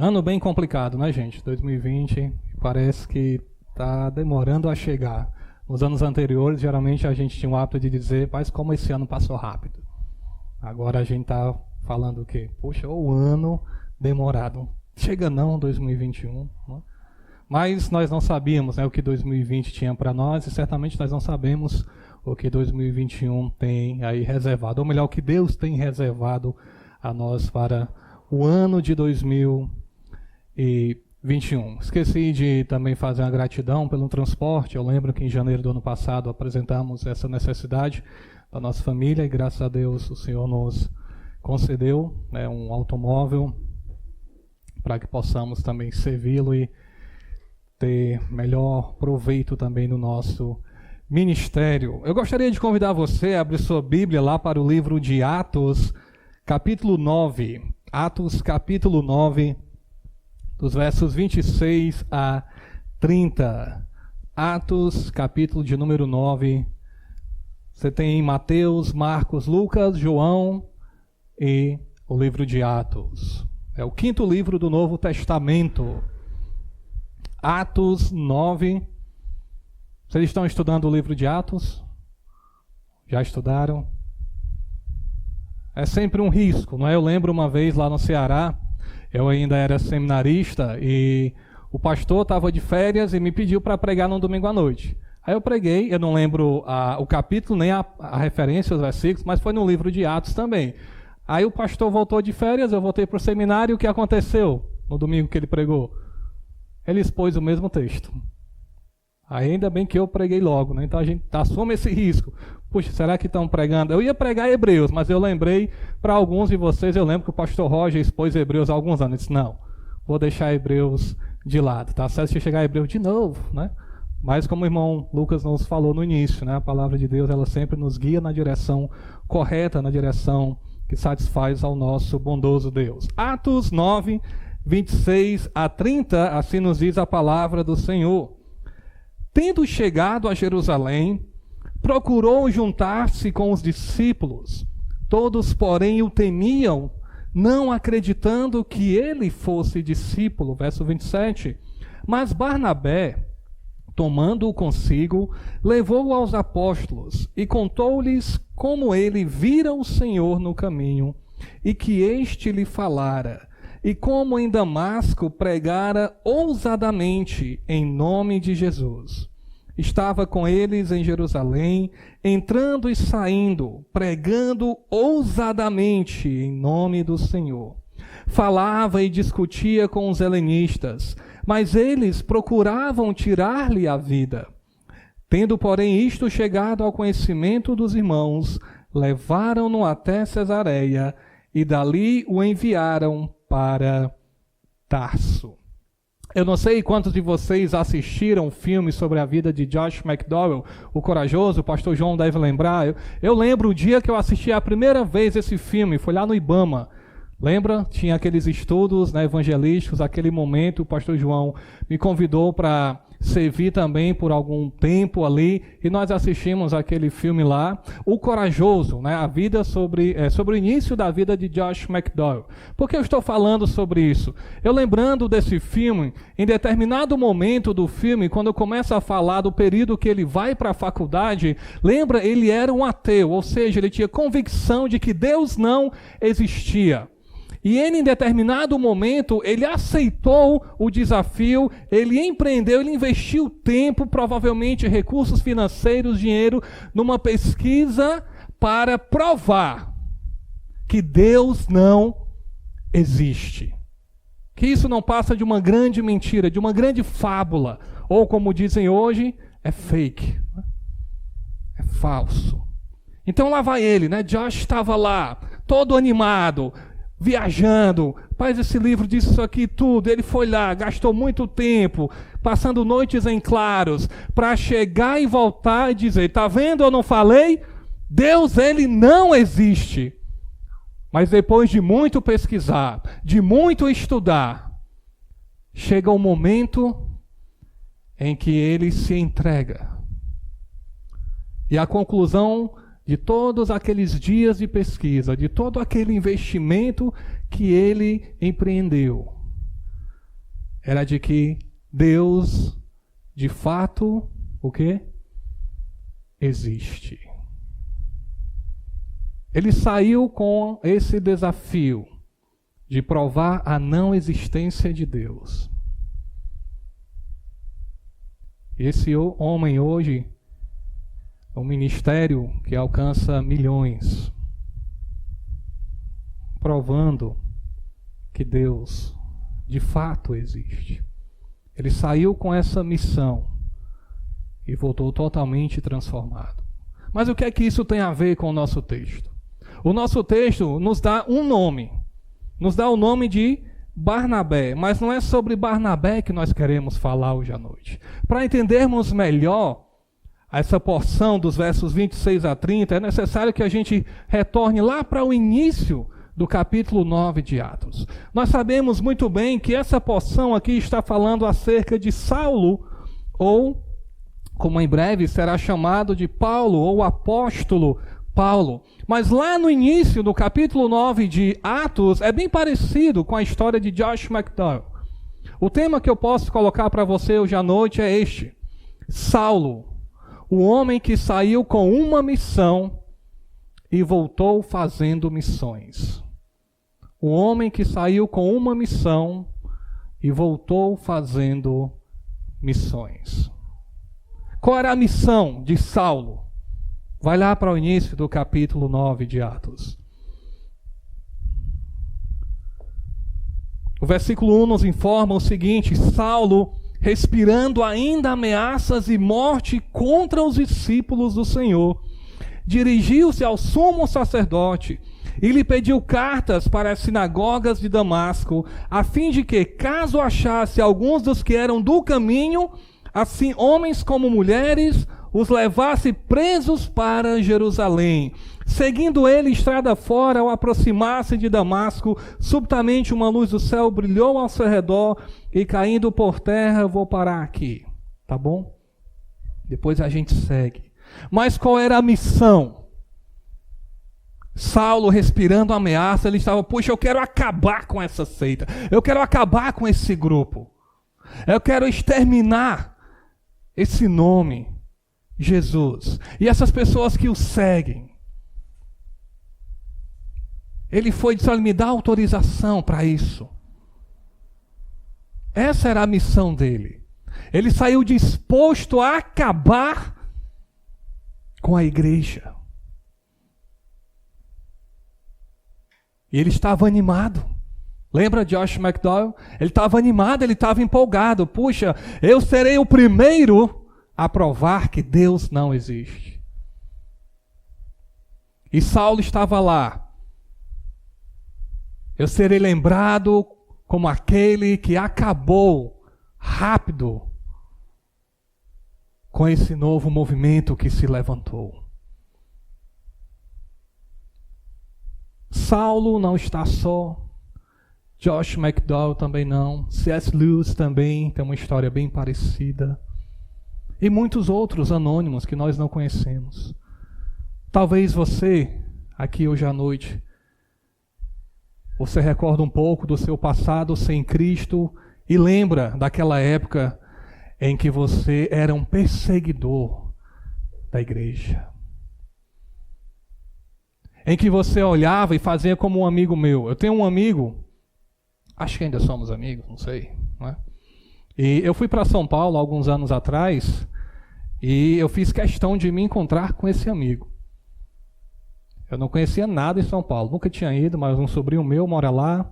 Ano bem complicado, né, gente? 2020 parece que está demorando a chegar. Nos anos anteriores, geralmente a gente tinha o hábito de dizer, mas como esse ano passou rápido. Agora a gente está falando o quê? Poxa, o ano demorado. Chega não, 2021. Né? Mas nós não sabíamos, né, o que 2020 tinha para nós e certamente nós não sabemos o que 2021 tem aí reservado. Ou melhor, o que Deus tem reservado a nós para o ano de 2021. Esqueci de também fazer uma gratidão pelo transporte. Eu lembro que em janeiro do ano passado apresentamos essa necessidade da nossa família e graças a Deus o Senhor nos concedeu, né, um automóvel para que possamos também servi-lo e ter melhor proveito também no nosso ministério. Eu gostaria de convidar você a abrir sua Bíblia lá para o livro de Atos, capítulo 9. Atos, capítulo 9, dos versos 26 a 30. Atos, capítulo de número 9. Você tem Mateus, Marcos, Lucas, João e o livro de Atos. É o quinto livro do Novo Testamento. Atos 9. Vocês estão estudando o livro de Atos? Já estudaram? É sempre um risco, não é? Eu lembro uma vez lá no Ceará, eu ainda era seminarista e o pastor estava de férias e me pediu para pregar no domingo à noite. Aí eu preguei, eu não lembro o capítulo nem a referência, os versículos, mas foi no livro de Atos também. Aí o pastor voltou de férias, eu voltei para o seminário e o que aconteceu no domingo que ele pregou? Ele expôs o mesmo texto. Ainda bem que eu preguei logo, né? Então a gente assume esse risco. Puxa, será que estão pregando? Eu ia pregar Hebreus, mas eu lembrei, para alguns de vocês, eu lembro que o pastor Roger expôs Hebreus há alguns anos. Eu disse, não, vou deixar Hebreus de lado. Tá certo se chegar a Hebreus de novo, né? Mas como o irmão Lucas nos falou no início, né? A palavra de Deus, ela sempre nos guia na direção correta, na direção que satisfaz ao nosso bondoso Deus. Atos 9, 26 a 30, assim nos diz a palavra do Senhor. Tendo chegado a Jerusalém, procurou juntar-se com os discípulos. Todos, porém, o temiam, não acreditando que ele fosse discípulo. Verso 27. Mas Barnabé, tomando-o consigo, levou-o aos apóstolos e contou-lhes como ele vira o Senhor no caminho e que este lhe falara, e como em Damasco pregara ousadamente em nome de Jesus. Estava com eles em Jerusalém, entrando e saindo, pregando ousadamente em nome do Senhor. Falava e discutia com os helenistas, mas eles procuravam tirar-lhe a vida. Tendo, porém, isto chegado ao conhecimento dos irmãos, levaram-no até Cesareia e dali o enviaram para Tarso. Eu não sei quantos de vocês assistiram filmes sobre a vida de Josh McDowell, o corajoso, o pastor João deve lembrar. Eu lembro o dia que eu assisti a primeira vez esse filme, foi lá no Ibama. Lembra? Tinha aqueles estudos, né, evangelísticos, aquele momento o pastor João me convidou para servir também por algum tempo ali, e nós assistimos aquele filme lá, O Corajoso, né, a vida sobre o início da vida de Josh McDowell. Por que eu estou falando sobre isso? Eu lembrando desse filme, em determinado momento do filme, quando começa a falar do período que ele vai para a faculdade, lembra, ele era um ateu, ou seja, ele tinha convicção de que Deus não existia. E ele, em determinado momento, ele aceitou o desafio, ele empreendeu, ele investiu tempo, provavelmente recursos financeiros, dinheiro, numa pesquisa para provar que Deus não existe. Que isso não passa de uma grande mentira, de uma grande fábula, ou como dizem hoje, é fake, é falso. Então lá vai ele, né? Josh estava lá, todo animado, viajando, rapaz, esse livro diz isso aqui tudo, ele foi lá, gastou muito tempo, passando noites em claros, para chegar e voltar e dizer, tá vendo, eu não falei? Deus, ele não existe. Mas depois de muito pesquisar, de muito estudar, chega um momento em que ele se entrega. E a conclusão de todos aqueles dias de pesquisa, de todo aquele investimento que ele empreendeu, era de que Deus, de fato, o quê? Existe. Ele saiu com esse desafio de provar a não existência de Deus. Esse homem hoje é um ministério que alcança milhões, provando que Deus de fato existe. Ele saiu com essa missão e voltou totalmente transformado. Mas o que é que isso tem a ver com o nosso texto? O nosso texto nos dá um nome, nos dá o nome de Barnabé, mas não é sobre Barnabé que nós queremos falar hoje à noite. Para entendermos melhor essa porção dos versos 26 a 30, é necessário que a gente retorne lá para o início do capítulo 9 de Atos. Nós sabemos muito bem que essa porção aqui está falando acerca de Saulo, ou, como em breve será chamado de Paulo, ou apóstolo Paulo. Mas lá no início do capítulo 9 de Atos, é bem parecido com a história de Josh McDowell. O tema que eu posso colocar para você hoje à noite é este: Saulo, o homem que saiu com uma missão e voltou fazendo missões. O homem que saiu com uma missão e voltou fazendo missões. Qual era a missão de Saulo? Vai lá para o início do capítulo 9 de Atos. O versículo 1 nos informa o seguinte: Saulo, respirando ainda ameaças e morte contra os discípulos do Senhor, dirigiu-se ao sumo sacerdote e lhe pediu cartas para as sinagogas de Damasco, a fim de que, caso achasse alguns dos que eram do caminho, assim homens como mulheres, os levasse presos para Jerusalém. Seguindo ele estrada fora, ao aproximar-se de Damasco, subitamente uma luz do céu brilhou ao seu redor, e caindo por terra, vou parar aqui, tá bom? Depois a gente segue. Mas qual era a missão? Saulo, respirando ameaça, ele estava: puxa, eu quero acabar com essa seita, eu quero acabar com esse grupo, eu quero exterminar esse nome, Jesus, e essas pessoas que o seguem. Ele foi dizer: me dá autorização para isso. Essa era a missão dele. Ele saiu disposto a acabar com a igreja. E ele estava animado. Lembra de Josh McDowell? Ele estava animado, ele estava empolgado. Puxa, eu serei o primeiro a provar que Deus não existe. E Saulo estava lá. Eu serei lembrado como aquele que acabou rápido com esse novo movimento que se levantou. Saulo não está só. Josh McDowell também não. C.S. Lewis também tem uma história bem parecida. E muitos outros anônimos que nós não conhecemos. Talvez você, aqui hoje à noite, você recorda um pouco do seu passado sem Cristo e lembra daquela época em que você era um perseguidor da igreja. Em que você olhava e fazia como um amigo meu. Eu tenho um amigo, acho que ainda somos amigos, não sei, não é? E eu fui para São Paulo alguns anos atrás e eu fiz questão de me encontrar com esse amigo. Eu não conhecia nada em São Paulo, nunca tinha ido, mas um sobrinho meu mora lá,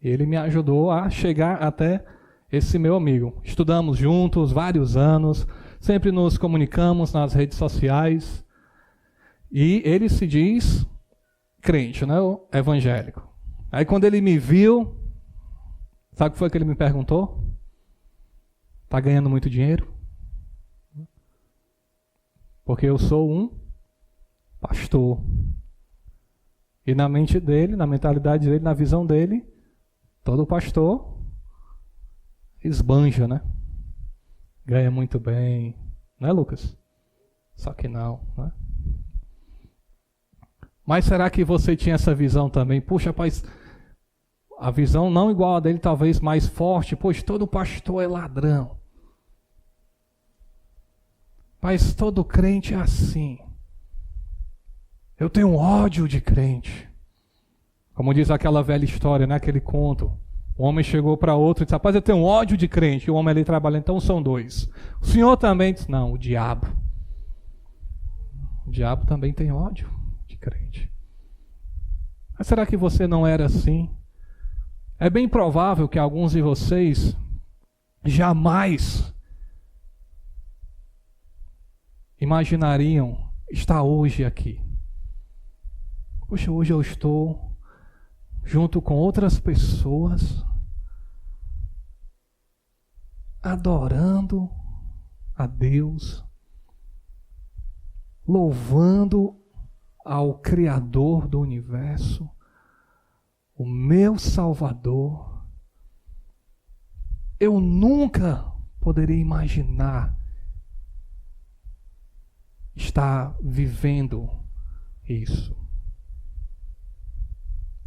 e ele me ajudou a chegar até esse meu amigo. Estudamos juntos vários anos, sempre nos comunicamos nas redes sociais, e ele se diz crente, né? Evangélico. Aí quando ele me viu, sabe o que foi que ele me perguntou? Está ganhando muito dinheiro? Porque eu sou um pastor. E na mente dele, na mentalidade dele, na visão dele, todo pastor esbanja, né? Ganha muito bem. Não é, Lucas? Só que não, né? Mas será que você tinha essa visão também? Puxa, rapaz, a visão não igual a dele, talvez mais forte, pois todo pastor é ladrão. Mas todo crente é assim. Eu tenho ódio de crente. Como diz aquela velha história, né? Aquele conto. Um homem chegou para outro e disse, rapaz, eu tenho ódio de crente. E o homem ali trabalhando, então são dois. O senhor também disse, não, o diabo. O diabo também tem ódio de crente. Mas será que você não era assim? É bem provável que alguns de vocês jamais imaginariam estar hoje aqui. Poxa, hoje eu estou junto com outras pessoas adorando a Deus, louvando ao Criador do universo, o meu Salvador. Eu nunca poderia imaginar estar vivendo isso.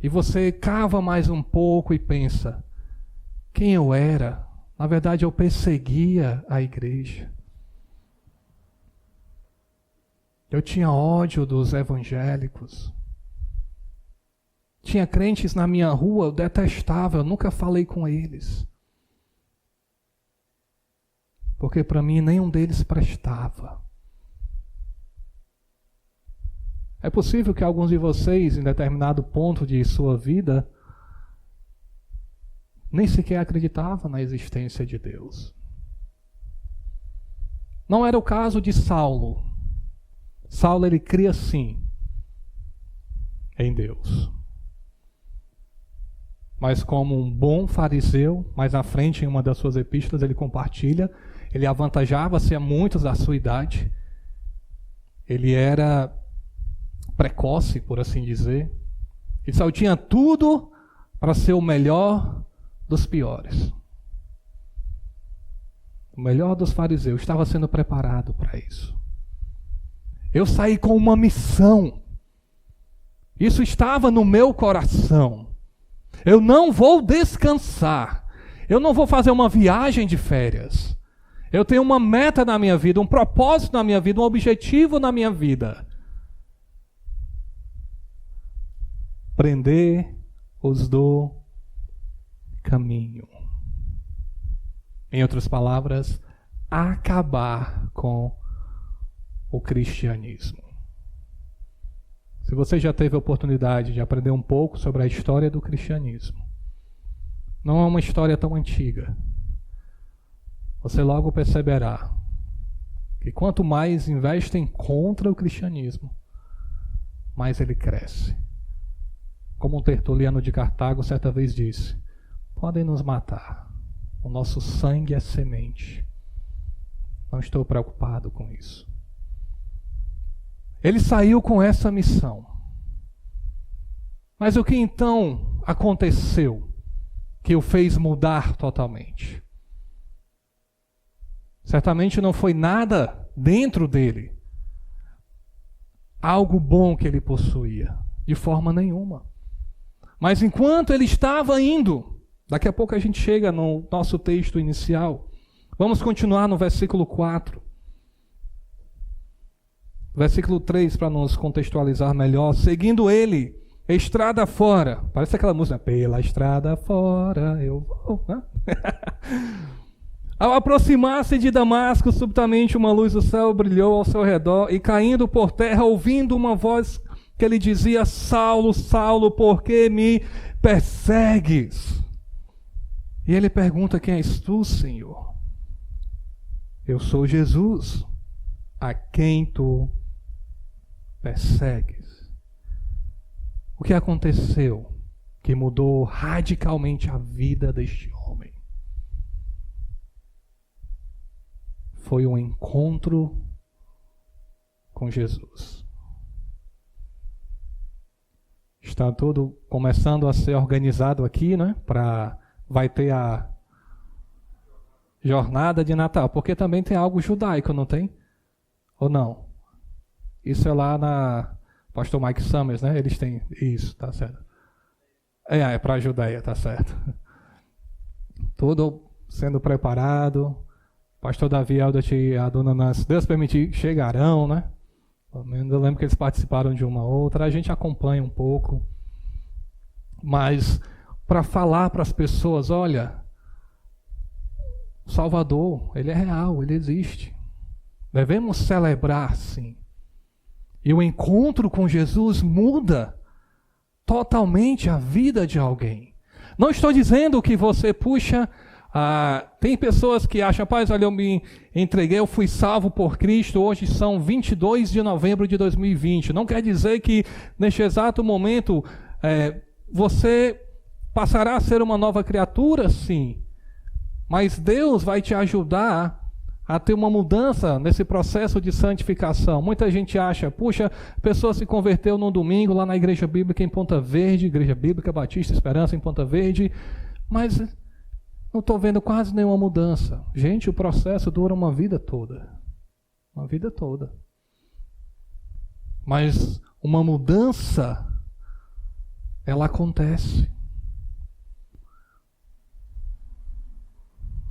E você cava mais um pouco e pensa, quem eu era? Na verdade, eu perseguia a igreja. Eu tinha ódio dos evangélicos. Tinha crentes na minha rua, eu detestava, eu nunca falei com eles. Porque para mim nenhum deles prestava. É possível que alguns de vocês, em determinado ponto de sua vida, nem sequer acreditavam na existência de Deus. Não era o caso de Saulo. Saulo, ele cria sim em Deus. Mas como um bom fariseu, mais à frente em uma das suas epístolas ele compartilha, ele avantajava-se a muitos da sua idade. Ele era precoce, por assim dizer. Ele só tinha tudo para ser o melhor dos piores. O melhor dos fariseus. Estava sendo preparado para isso. Eu saí com uma missão. Isso estava no meu coração. Eu não vou descansar. Eu não vou fazer uma viagem de férias. Eu tenho uma meta na minha vida, um propósito na minha vida, um objetivo na minha vida. Prender-os do caminho. Em outras palavras, acabar com o cristianismo. Se você já teve a oportunidade de aprender um pouco sobre a história do cristianismo, não é uma história tão antiga. Você logo perceberá que quanto mais investem contra o cristianismo, mais ele cresce. Como um Tertuliano de Cartago certa vez disse, podem nos matar, o nosso sangue é semente. Não estou preocupado com isso. Ele saiu com essa missão. Mas o que então aconteceu que o fez mudar totalmente? Certamente não foi nada dentro dele, algo bom que ele possuía, de forma nenhuma. Mas enquanto ele estava indo, daqui a pouco a gente chega no nosso texto inicial, vamos continuar no versículo 4. Versículo 3, para nos contextualizar melhor. Seguindo ele, estrada fora. Parece aquela música, pela estrada fora eu vou. Né? Ao aproximar-se de Damasco, subitamente uma luz do céu brilhou ao seu redor, e caindo por terra, ouvindo uma voz que lhe dizia, Saulo, Saulo, por que me persegues? E ele pergunta, quem és tu, Senhor? Eu sou Jesus, a quem tu persegues. O que aconteceu que mudou radicalmente a vida deste homem? Foi um encontro com Jesus. Está tudo começando a ser organizado aqui, né? Vai ter a jornada de Natal, porque também tem algo judaico, não tem? Ou não? Isso é lá na Pastor Mike Summers, né? Eles têm isso, tá certo? É para a Judéia, tá certo. Tudo sendo preparado. Pastor Davi, Aldert e a dona Nancy, Deus permitir, chegarão, né? Pelo menos eu lembro que eles participaram de uma outra. A gente acompanha um pouco. Mas para falar para as pessoas, olha, o Salvador, ele é real, ele existe. Devemos celebrar, sim. E o encontro com Jesus muda totalmente a vida de alguém. Não estou dizendo que você puxa... tem pessoas que acham, rapaz, olha, eu me entreguei, eu fui salvo por Cristo, hoje são 22 de novembro de 2020. Não quer dizer que neste exato momento você passará a ser uma nova criatura, sim. Mas Deus vai te ajudar a ter uma mudança nesse processo de santificação. Muita gente acha, puxa, a pessoa se converteu num domingo lá na Igreja Bíblica em Ponta Verde, Igreja Bíblica Batista Esperança em Ponta Verde, mas não estou vendo quase nenhuma mudança. Gente, o processo dura uma vida toda. Uma vida toda. Mas uma mudança, ela acontece.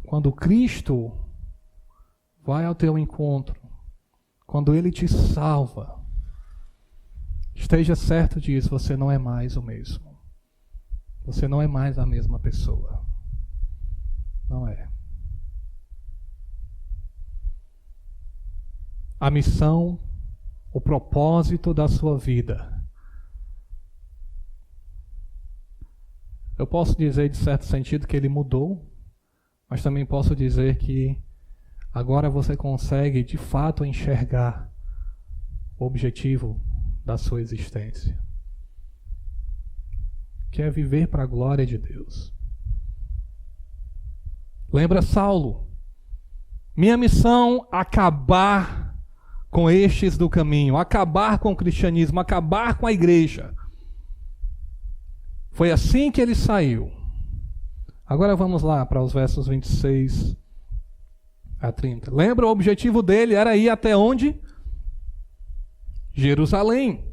Quando Cristo vai ao teu encontro, quando Ele te salva, esteja certo disso, você não é mais o mesmo. Você não é mais a mesma pessoa. Não é. A missão, o propósito da sua vida. Eu posso dizer, de certo sentido, que ele mudou, mas também posso dizer que agora você consegue, de fato, enxergar o objetivo da sua existência, que é viver para a glória de Deus. Lembra Saulo? Minha missão, acabar com estes do caminho, acabar com o cristianismo, acabar com a igreja. Foi assim que ele saiu. Agora vamos lá para os versos 26 a 30. Lembra, o objetivo dele era ir até onde? Jerusalém.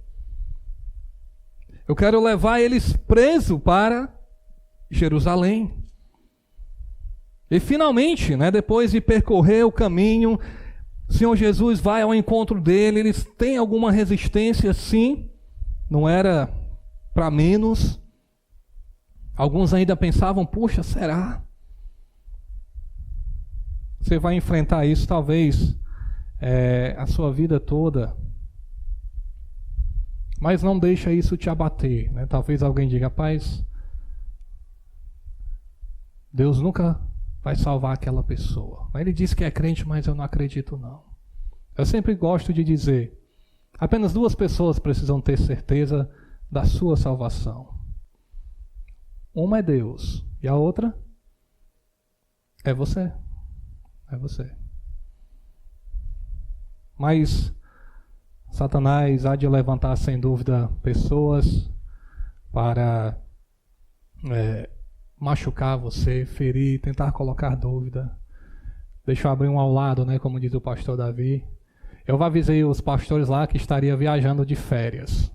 Eu quero levar eles presos para Jerusalém. E finalmente, depois de percorrer o caminho, o Senhor Jesus vai ao encontro dele. Eles têm alguma resistência, sim. Não era para menos. Alguns ainda pensavam, puxa, será? Você vai enfrentar isso talvez a sua vida toda. Mas não deixa isso te abater. Talvez alguém diga, rapaz, Deus nunca vai salvar aquela pessoa. Ele diz que é crente, mas eu não acredito não. Eu sempre gosto de dizer, apenas duas pessoas precisam ter certeza da sua salvação. Uma é Deus e a outra é você. É você. Mas Satanás há de levantar sem dúvida pessoas para machucar você, ferir, tentar colocar dúvida. Deixa eu abrir um ao lado, como diz o pastor Davi. Eu avisei os pastores lá que estaria viajando de férias.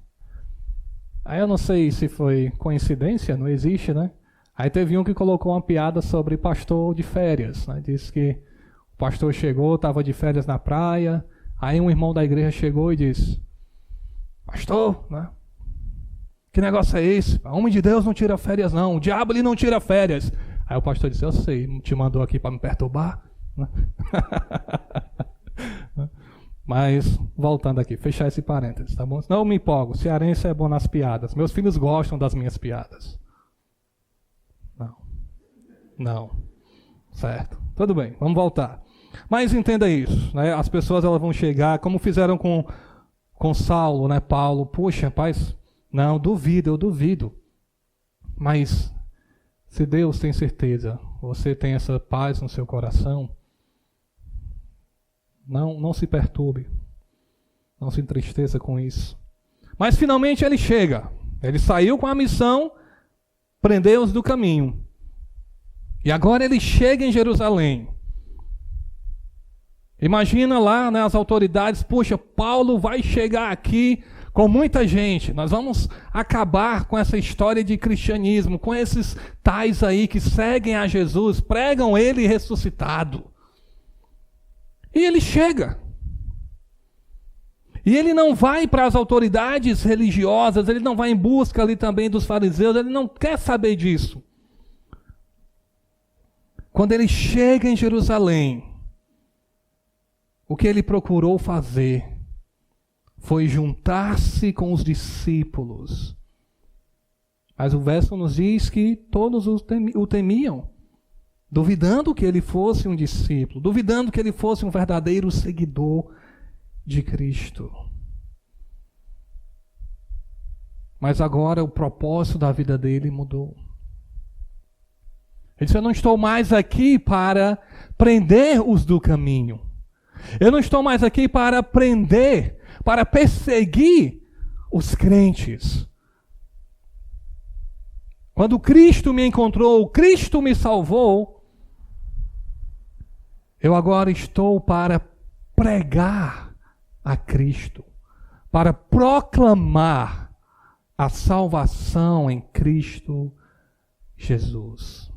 Aí eu não sei se foi coincidência, não existe, Aí teve um que colocou uma piada sobre pastor de férias, Disse que o pastor chegou, estava de férias na praia, aí um irmão da igreja chegou e disse, pastor, que negócio é esse? O homem de Deus não tira férias não, o diabo ele não tira férias. Aí o pastor disse, eu sei, te mandou aqui para me perturbar. Mas, voltando aqui, fechar esse parênteses, tá bom? Não me empolgo, cearense é bom nas piadas. Meus filhos gostam das minhas piadas. Não. Certo. Tudo bem, vamos voltar. Mas entenda isso, As pessoas elas vão chegar, como fizeram com Saulo, Paulo. Puxa, rapaz, não, eu duvido. Mas, se Deus tem certeza, você tem essa paz no seu coração, não se perturbe, não se entristeça com isso. Mas finalmente ele chega, ele saiu com a missão, prendeu-os do caminho. E agora ele chega em Jerusalém. Imagina lá, as autoridades, puxa, Paulo vai chegar aqui com muita gente. Nós vamos acabar com essa história de cristianismo, com esses tais aí que seguem a Jesus, pregam ele ressuscitado. E ele chega. E ele não vai para as autoridades religiosas, ele não vai em busca ali também dos fariseus, ele não quer saber disso. Quando ele chega em Jerusalém, o que ele procurou fazer foi juntar-se com os discípulos. Mas o verso nos diz que todos o temiam, duvidando que ele fosse um discípulo, duvidando que ele fosse um verdadeiro seguidor de Cristo. Mas agora o propósito da vida dele mudou. Ele disse: eu não estou mais aqui para prender os do caminho. Eu não estou mais aqui para prender, para perseguir os crentes. Quando Cristo me encontrou, Cristo me salvou, eu agora estou para pregar a Cristo, para proclamar a salvação em Cristo Jesus.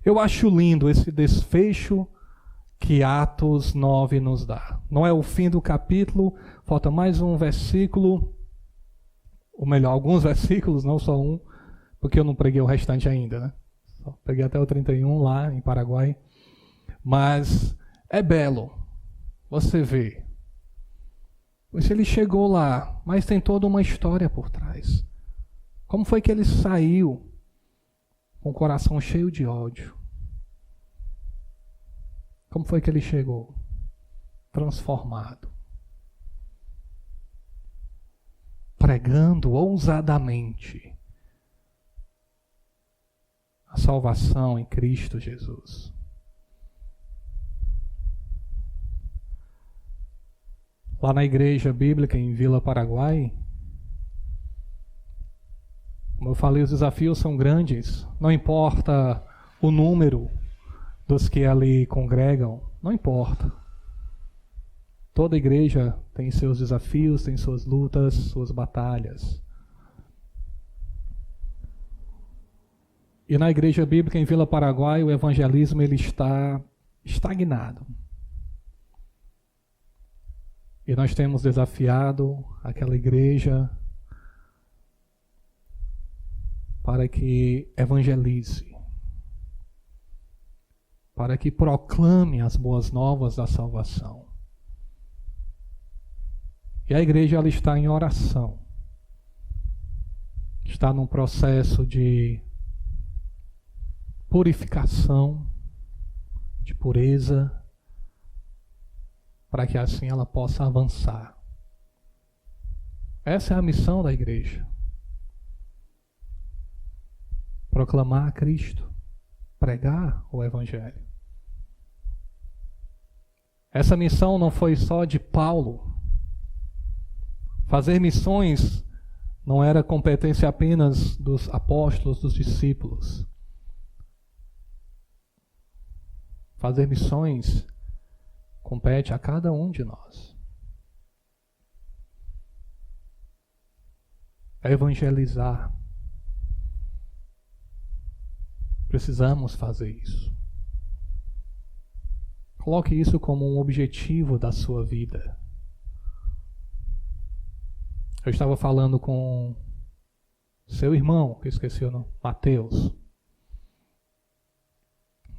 Eu acho lindo esse desfecho que Atos 9 nos dá. Não é o fim do capítulo, falta mais um versículo, ou melhor, alguns versículos, não só um, porque eu não preguei o restante ainda, né? Só peguei até o 31 lá em Paraguai. Mas é belo, você vê. Pois ele chegou lá, mas tem toda uma história por trás. Como foi que ele saiu com o coração cheio de ódio? Como foi que ele chegou? Transformado. Pregando ousadamente a salvação em Cristo Jesus. Lá na igreja bíblica em Vila Paraguai, como eu falei, os desafios são grandes. Não importa o número dos que ali congregam, não importa. Toda igreja tem seus desafios, tem suas lutas, suas batalhas. E na igreja bíblica em Vila Paraguai, o evangelismo ele está estagnado. E nós temos desafiado aquela igreja para que evangelize, para que proclame as boas novas da salvação. E a igreja ela está em oração, está num processo de purificação, de pureza, para que assim ela possa avançar. Essa é a missão da igreja. Proclamar a Cristo, pregar o Evangelho. Essa missão não foi só de Paulo. Fazer missões não era competência apenas dos apóstolos, dos discípulos. Fazer missões compete a cada um de nós. Evangelizar. Precisamos fazer isso. Coloque isso como um objetivo da sua vida. Eu estava falando com seu irmão, que eu esqueci o nome, Mateus.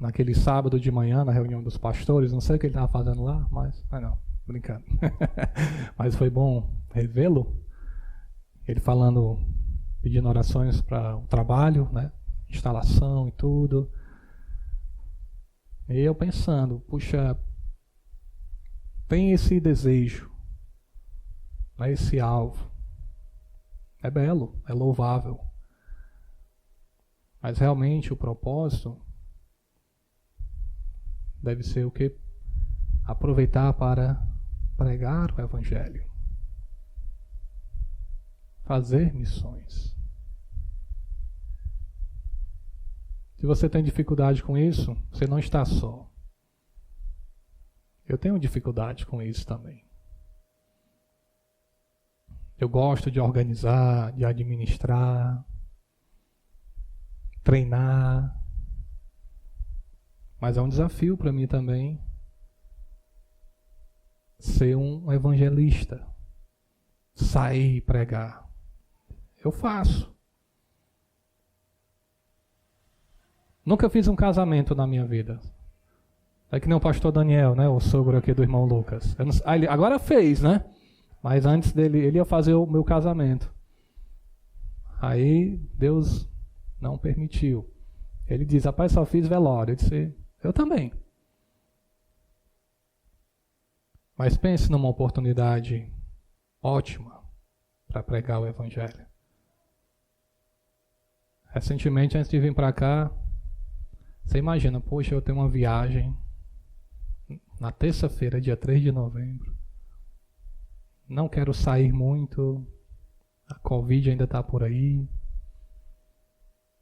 Naquele sábado de manhã, na reunião dos pastores, não sei o que ele estava fazendo lá, mas não, brincando. Mas foi bom revê-lo. Ele falando, pedindo orações para o trabalho, né? Instalação e tudo. E eu pensando, puxa, tem esse desejo, né? Esse alvo. É belo, é louvável. Mas realmente o propósito deve ser o que? Aproveitar para pregar o Evangelho. Fazer missões. Se você tem dificuldade com isso, você não está só. Eu tenho dificuldade com isso também. Eu gosto de organizar, de administrar, treinar. Mas é um desafio para mim também ser um evangelista, sair e pregar. Eu faço. Nunca fiz um casamento na minha vida. É que nem o pastor Daniel, né? O sogro aqui do irmão Lucas. Ele agora fez, né? Mas antes dele, ele ia fazer o meu casamento. Aí Deus não permitiu. Ele diz, rapaz, só fiz velório. Eu disse, eu também. Mas pense numa oportunidade ótima para pregar o evangelho. Recentemente, antes de vir para cá, você imagina, poxa, eu tenho uma viagem na terça-feira, dia 3 de novembro. Não quero sair muito. A Covid ainda está por aí.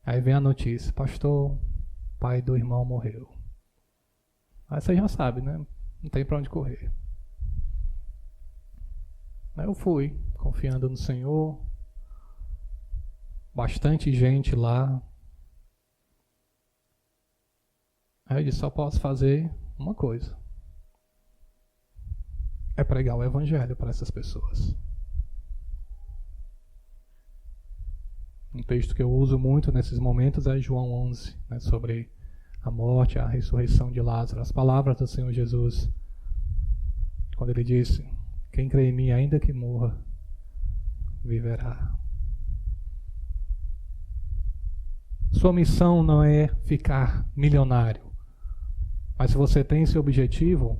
Aí vem a notícia, pastor, pai do irmão morreu. Aí você já sabe, né? Não tem para onde correr. Aí eu fui, confiando no Senhor. Bastante gente lá. Aí eu disse, só posso fazer uma coisa. É pregar o evangelho para essas pessoas. Um texto que eu uso muito nesses momentos é João 11, né, sobre a morte, a ressurreição de Lázaro. As palavras do Senhor Jesus, quando ele disse, quem crê em mim, ainda que morra, viverá. Sua missão não é ficar milionário. Mas se você tem esse objetivo,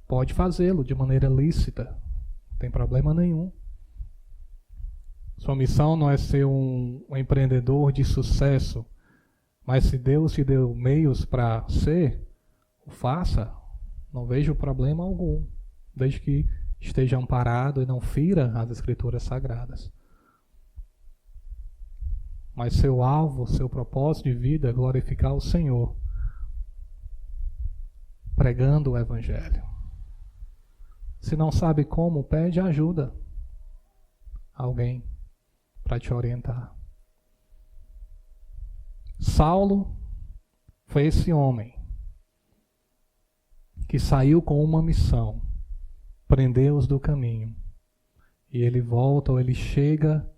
pode fazê-lo de maneira lícita. Não tem problema nenhum. Sua missão não é ser um empreendedor de sucesso. Mas se Deus te deu meios para ser, o faça. Não vejo problema algum. Desde que esteja amparado e não fira as Escrituras Sagradas. Mas seu alvo, seu propósito de vida é glorificar o Senhor, pregando o Evangelho. Se não sabe como, pede ajuda a alguém para te orientar. Saulo foi esse homem que saiu com uma missão, prendeu-os do caminho. E ele volta ou ele chega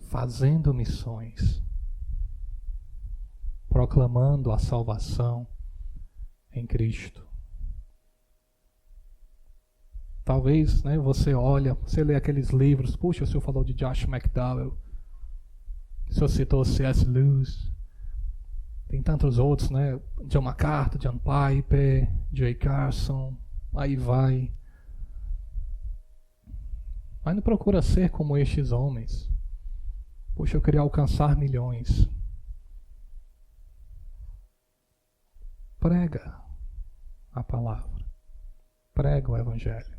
fazendo missões, proclamando a salvação em Cristo. Talvez, né, você olha, você lê aqueles livros, puxa, o senhor falou de Josh McDowell, o senhor citou C.S. Lewis, tem tantos outros, né, John MacArthur, John Piper, J. Carson, aí vai. Mas não procura ser como estes homens. Puxa, eu queria alcançar milhões. Prega a palavra. Prega o Evangelho.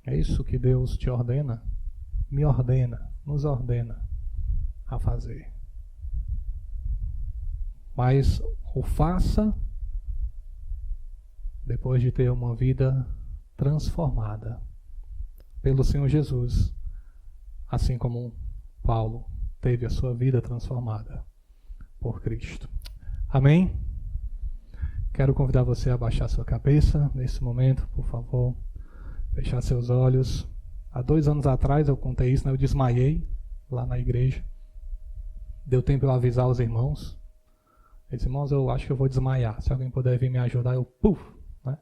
É isso que Deus te ordena, me ordena, nos ordena a fazer. Mas o faça depois de ter uma vida transformada pelo Senhor Jesus, assim como Paulo teve a sua vida transformada por Cristo. Amém? Quero convidar você a baixar sua cabeça nesse momento, por favor. Fechar seus olhos. Há 2 anos atrás eu contei isso, né? Eu desmaiei lá na igreja. Deu tempo eu avisar os irmãos. Eu disse, irmãos, eu acho que eu vou desmaiar. Se alguém puder vir me ajudar, eu puf, né?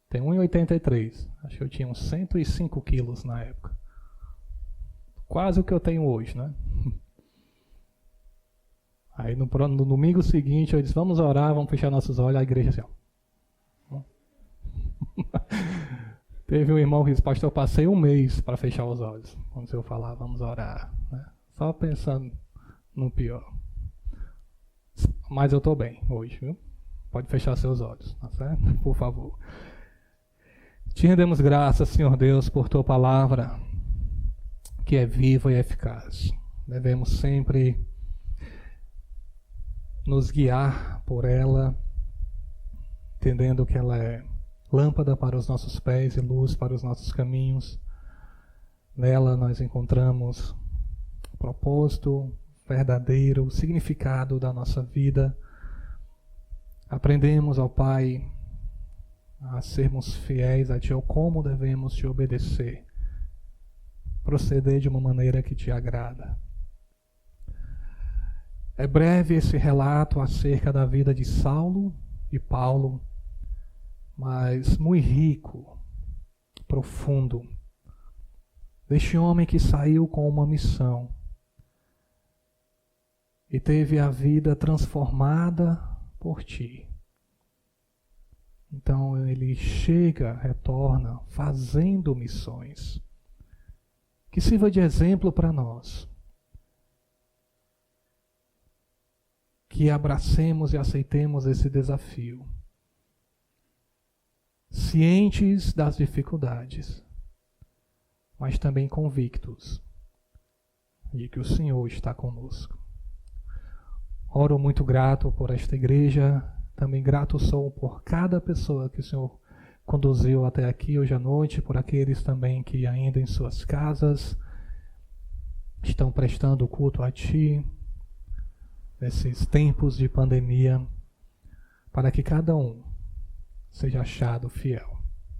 Tenho 1,83. Acho que eu tinha uns 105 quilos na época. Quase o que eu tenho hoje, né? Aí no domingo seguinte eu disse, vamos orar, vamos fechar nossos olhos. A igreja assim, ó. Teve um irmão que disse, pastor, eu passei 1 mês para fechar os olhos. Quando eu falar, vamos orar, né? Só pensando no pior. Mas eu estou bem hoje, viu? Pode fechar seus olhos, tá certo? Por favor. Te rendemos graças, Senhor Deus, por tua palavra, que é viva e eficaz. Devemos sempre nos guiar por ela, entendendo que ela é lâmpada para os nossos pés e luz para os nossos caminhos. Nela nós encontramos o propósito verdadeiro, o significado da nossa vida. Aprendemos, ó Pai, a sermos fiéis a Ti, ou como devemos Te obedecer, proceder de uma maneira que Te agrada. É breve esse relato acerca da vida de Saulo e Paulo, mas muito rico, profundo, deste homem que saiu com uma missão e teve a vida transformada por Ti. Então ele chega, retorna, fazendo missões, que sirva de exemplo para nós, que abracemos e aceitemos esse desafio, cientes das dificuldades, mas também convictos de que o Senhor está conosco. Oro muito grato por esta igreja, também grato sou por cada pessoa que o Senhor conduziu até aqui hoje à noite, por aqueles também que ainda em suas casas estão prestando culto a Ti, nesses tempos de pandemia, para que cada um seja achado fiel.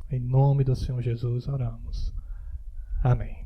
Em nome do Senhor Jesus oramos. Amém.